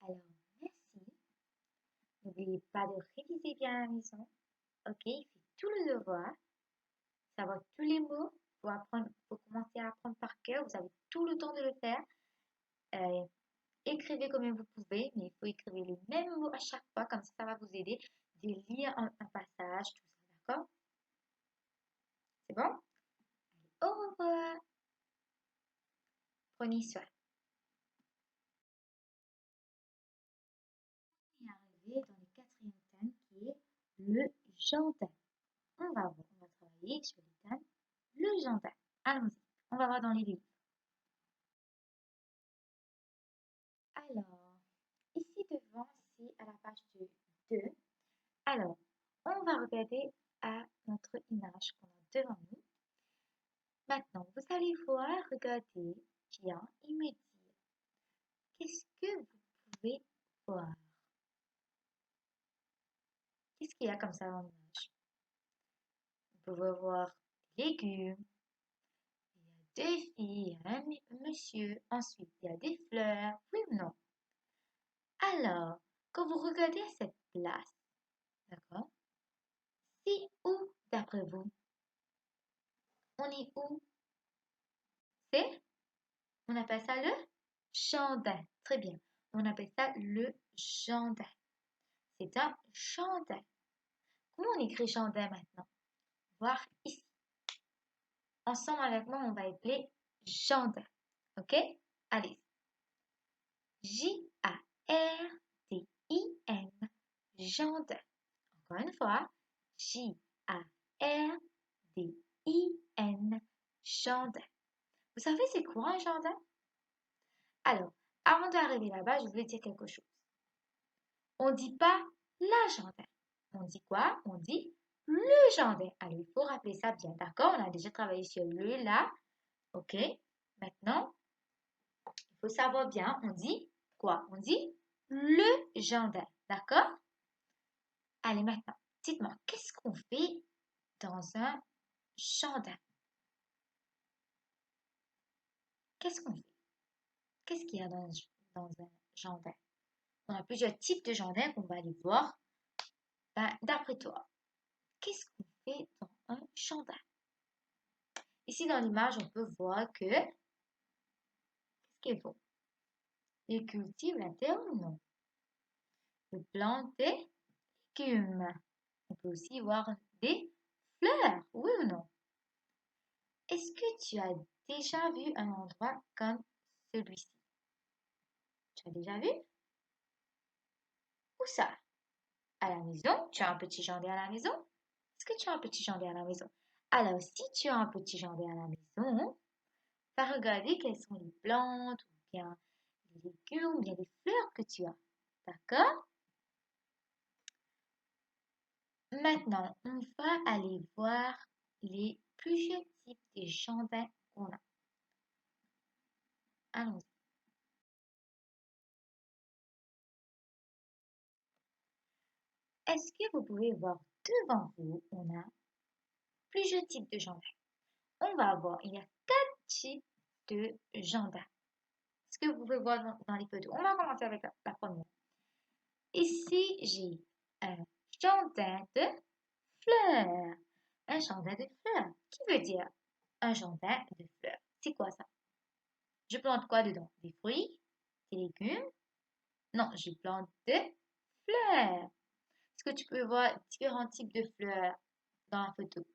Alors, merci. N'oubliez pas de réviser bien à la maison. Ok, faites tout le devoir, savoir tous les mots. Faut commencer à apprendre par cœur. Vous avez tout le temps de le faire. Euh, Écrivez comme vous pouvez, mais il faut écrire les mêmes mots à chaque fois, comme ça va vous aider de lire un passage, tout ça, d'accord? C'est bon? Au revoir. Prenez soin. On est arrivé dans le quatrième thème qui est le jardin. On va travailler sur le thème le jardin. Allons-y, on va voir dans les livres. Alors, ici devant, c'est à la page 2. Alors, on va regarder à notre image qu'on a devant nous. Maintenant, vous allez voir, regarder bien et me dire qu'est-ce que vous pouvez voir. Qu'est-ce qu'il y a comme ça dans l'image? Vous pouvez voir des légumes, il y a deux filles, un monsieur, ensuite il y a des fleurs, oui ou non? Alors, quand vous regardez cette place, d'accord, c'est où d'après vous? On est où? C'est, on appelle ça le jardin. Très bien. On appelle ça le jardin. C'est un jardin. Comment on écrit jardin maintenant? Voir ici. Ensemble avec moi, on va appeler jardin. OK? Allez. Jardin. Jardin. Encore une fois. Jardin. Jardin. Vous savez c'est quoi un jardin? Alors, avant d'arriver là-bas, je voulais dire quelque chose. On ne dit pas la jardin. On dit quoi? On dit le jardin. Alors, il faut rappeler ça bien, d'accord? On a déjà travaillé sur le, là. OK? Maintenant, il faut savoir bien, on dit quoi? On dit le jardin, d'accord? Allez, maintenant, dites-moi, qu'est-ce qu'on fait dans un jardin? Qu'est-ce qu'on fait? Qu'est-ce qu'il y a dans un jardin? On a plusieurs types de jardins qu'on va aller voir. Ben, d'après toi, qu'est-ce qu'on fait dans un jardin? Ici, dans l'image, on peut voir que, qu'est-ce qu'ils font? Ils cultivent la terre ou non? Ils plantent des légumes. On peut aussi voir des fleurs, oui ou non? Est-ce que tu as déjà vu un endroit comme celui-ci? Tu as déjà vu? Où ça? À la maison? Tu as un petit jardin à la maison? Est-ce que tu as un petit jardin à la maison? Alors, si tu as un petit jardin à la maison, va regarder quelles sont les plantes ou bien les légumes ou bien les fleurs que tu as. D'accord? Maintenant, on va aller voir les plusieurs types de jardins qu'on a. Allons-y. Est-ce que vous pouvez voir devant vous, on a plusieurs types de jardins. On va voir, il y a 4 types de jardins. Est-ce que vous pouvez voir dans les photos? On va commencer avec la première. Ici, j'ai un jardin de fleurs. Un jardin de fleurs. Qui veut dire un jardin de fleurs? C'est quoi ça? Je plante quoi dedans? Des fruits? Des légumes? Non, je plante des fleurs. Est-ce que tu peux voir différents types de fleurs dans la photo?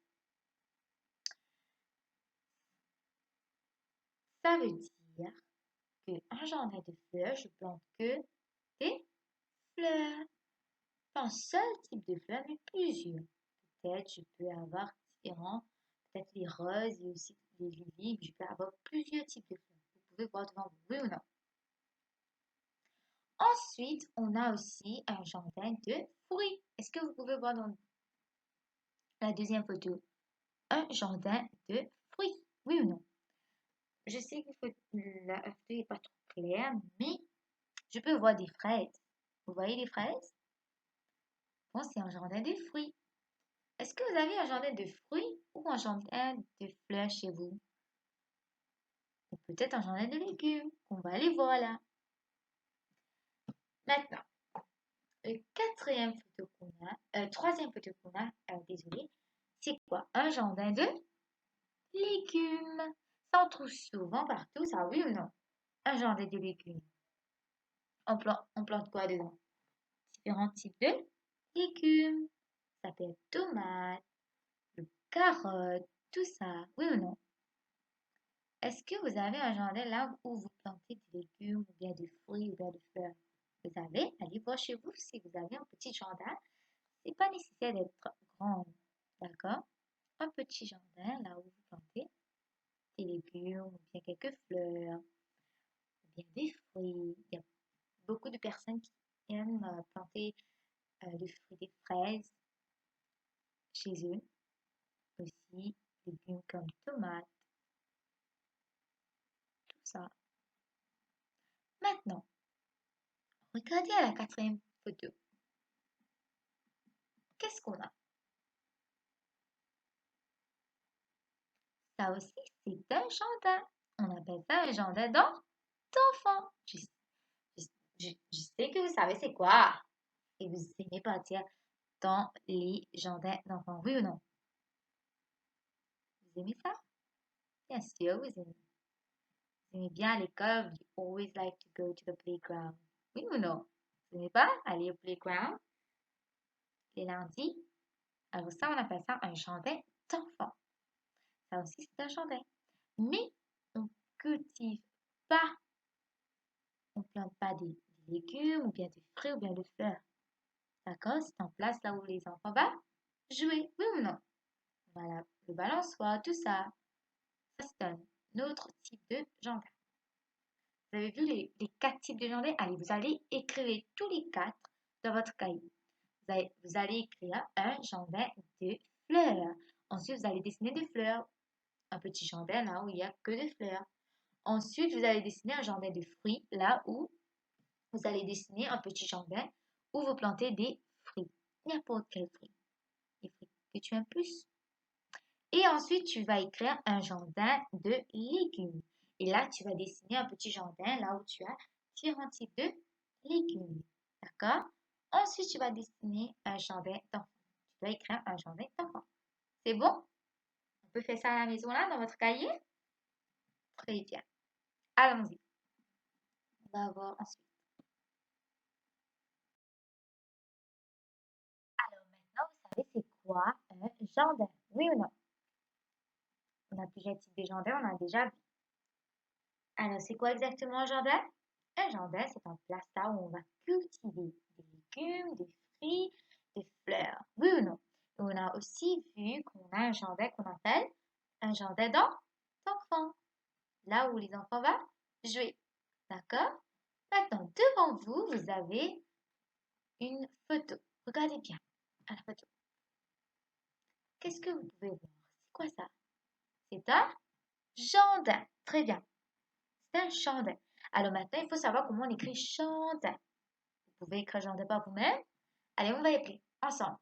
Ça veut dire qu'un jardin de fleurs, je plante que des fleurs. Pas un seul type de fleurs, mais plusieurs. Peut-être je peux avoir différents, peut-être les roses et aussi les lilies, je peux avoir plusieurs types de fleurs. Vous pouvez voir devant vous, oui ou non? Ensuite, on a aussi un jardin de fruits. Est-ce que vous pouvez voir dans la deuxième photo un jardin de fruits? Oui ou non? Je sais que la photo n'est pas trop claire, mais je peux voir des fraises. Vous voyez les fraises? Bon, c'est un jardin de fruits. Est-ce que vous avez un jardin de fruits ou un jardin de fleurs chez vous? Ou peut-être un jardin de légumes qu'on va aller voir là. Maintenant, le troisième photo qu'on a, désolé, c'est quoi? Un jardin de légumes. Ça, on trouve souvent partout, ça, oui ou non? Un jardin de légumes. On plante quoi dedans? Différents types de légumes. Ça peut être tomates, carottes, tout ça, oui ou non? Est-ce que vous avez un jardin là où vous plantez des légumes ou bien des fruits ou bien des fleurs? Vous avez, allez voir chez vous si vous avez un petit jardin. C'est pas nécessaire d'être grand, d'accord? Un petit jardin là où vous plantez des légumes ou bien quelques fleurs ou bien des fruits. Il y a beaucoup de personnes qui aiment planter des fruits, des fraises chez eux. Aussi, légumes comme tomates, tout ça. Maintenant, regardez à la quatrième photo. Qu'est-ce qu'on a? Ça aussi, c'est un jardin. On appelle ça un jardin d'enfants. Je sais que vous savez c'est quoi. Et vous aimez partir dans les jardins d'enfants, oui ou non? Vous aimez ça? Bien sûr, vous aimez. Vous aimez bien à l'école, you always like to go to the playground. Oui ou non? Vous n'aimez pas aller au playground les lundis? Alors ça, on appelle ça un jardin d'enfants. Ça aussi, c'est un jardin. Mais on cultive pas, on plante pas des légumes ou bien des fruits ou bien des fleurs. D'accord? C'est en place là où les enfants vont jouer. Oui ou non? Voilà, le balançoire, tout ça. Ça, c'est un autre type de jardin. Vous avez vu les quatre types de jardins? Allez, vous allez écrire tous les quatre dans votre cahier. Vous allez écrire un jardin de fleurs. Ensuite, vous allez dessiner des fleurs. Un petit jardin là où il n'y a que des fleurs. Ensuite, vous allez dessiner un jardin de fruits là où vous allez dessiner un petit jardin où vous plantez des fruits. N'importe quel fruit. Les fruits que tu aimes plus. Et ensuite, tu vas écrire un jardin de légumes. Et là, tu vas dessiner un petit jardin là où tu as différents types de légumes. D'accord? Ensuite, tu vas dessiner un jardin d'enfants. Tu vas écrire un jardin d'enfants. C'est bon? On peut faire ça à la maison là, dans votre cahier? Très bien. Allons-y. On va voir ensuite. Alors maintenant, vous savez c'est quoi un jardin? Oui ou non? On a plusieurs types de jardins, on a déjà vu. Alors, c'est quoi exactement un jardin? Un jardin, c'est un place là où on va cultiver des légumes, des fruits, des fleurs. Oui ou non? Et on a aussi vu qu'on a un jardin qu'on appelle un jardin d'enfants. Là où les enfants vont jouer. D'accord? Maintenant, devant vous, vous avez une photo. Regardez bien à la photo. Qu'est-ce que vous pouvez voir? C'est quoi ça? C'est un jardin. Très bien. C'est un jardin. Alors maintenant, il faut savoir comment on écrit jardin. Vous pouvez écrire jardin par vous-même. Allez, on va écrire ensemble.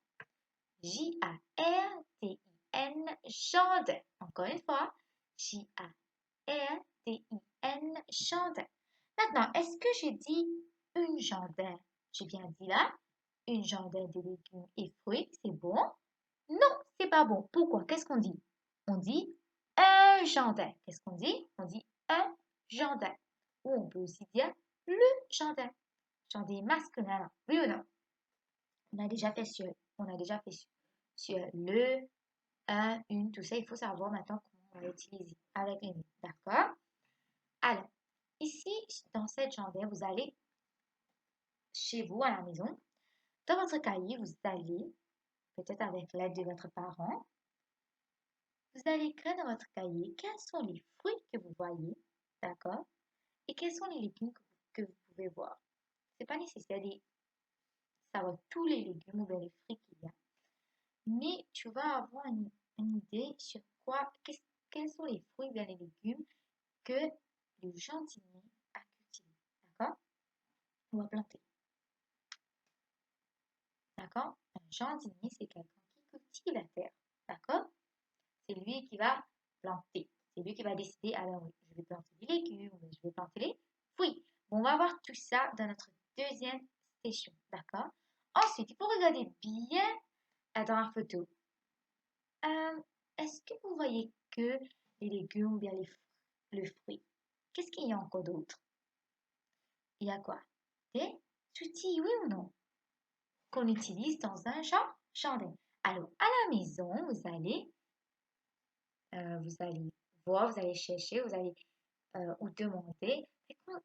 J-A-R-D-I-N, jardin. Encore une fois. J-A-R-D-I-N, jardin. Maintenant, est-ce que j'ai dit une jardin? J'ai bien dit là, une jardin de légumes et fruits, c'est bon? Non, c'est pas bon. Pourquoi? Qu'est-ce qu'on dit? On dit un jardin. Qu'est-ce qu'on dit? On dit un jardin. Ou on peut aussi dire le jardin. Jardin masculin. Oui ou non? On a déjà fait sur, on a déjà fait sur le, un, une, tout ça. Il faut savoir maintenant comment on va utiliser avec les mots. D'accord? Alors, ici, dans cette jardin, vous allez chez vous à la maison. Dans votre cahier, vous allez, peut-être avec l'aide de votre parent, vous allez écrire dans votre cahier quels sont les fruits que vous voyez, d'accord? Et quels sont les légumes que vous pouvez voir. C'est pas nécessaire de savoir tous les légumes ou bien les fruits qu'il y a, mais tu vas avoir une idée sur quels sont les fruits ou bien les légumes que le jardinier a cultivés, d'accord? On va planter, d'accord? Un jardinier, c'est quelqu'un qui cultive la terre, d'accord? C'est lui qui va planter. C'est lui qui va décider, alors oui, je vais planter des légumes, je vais planter les fruits. Bon, on va voir tout ça dans notre deuxième session, d'accord? Ensuite, il faut regarder bien dans la photo. Euh, Est-ce que vous voyez que les légumes ou bien le fruit? Qu'est-ce qu'il y a encore d'autre? Il y a quoi? Des outils, oui ou non? Qu'on utilise dans un jardin. Alors, à la maison, vous allez voir, vous allez chercher, vous allez ou demander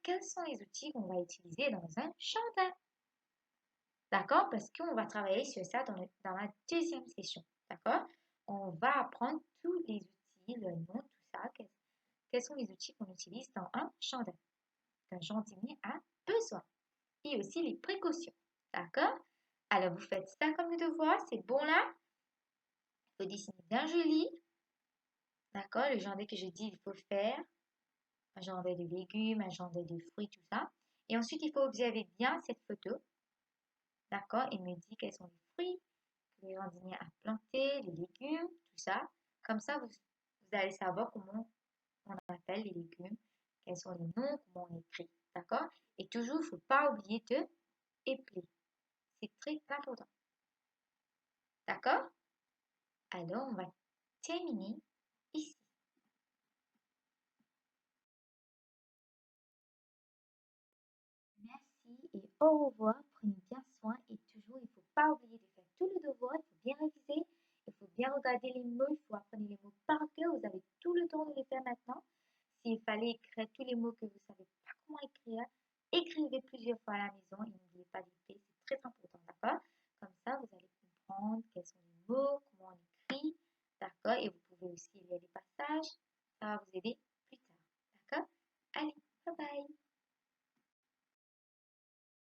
quels sont les outils qu'on va utiliser dans un jardin. D'accord? Parce qu'on va travailler sur ça dans la deuxième session. D'accord? On va apprendre tous les outils, le nom, tout ça. Quels sont les outils qu'on utilise dans un jardin qu'un jardinier a besoin. Et aussi les précautions. D'accord? Alors, vous faites ça comme le devoir. C'est bon là? Il faut dessiner bien joli. D'accord? Le jardin que je dis, il faut faire. Un jardin de légumes, un jardin de fruits, tout ça. Et ensuite, il faut observer bien cette photo. D'accord? Il me dit quels sont les fruits que le jardinier a plantés, les légumes, tout ça. Comme ça, vous allez savoir comment on appelle les légumes, quels sont les noms, comment on écrit. D'accord? Et toujours, il ne faut pas oublier de épeler. C'est très important. D'accord? Alors, on va terminer ici. Merci et au revoir. Prenez bien soin et toujours, il ne faut pas oublier de faire tout le devoir. Il faut bien réviser. Il faut bien regarder les mots. Il faut apprendre les mots par cœur. Vous avez tout le temps de les faire maintenant. S'il fallait écrire tous les mots que vous ne savez pas comment écrire, écrivez plusieurs fois à la maison.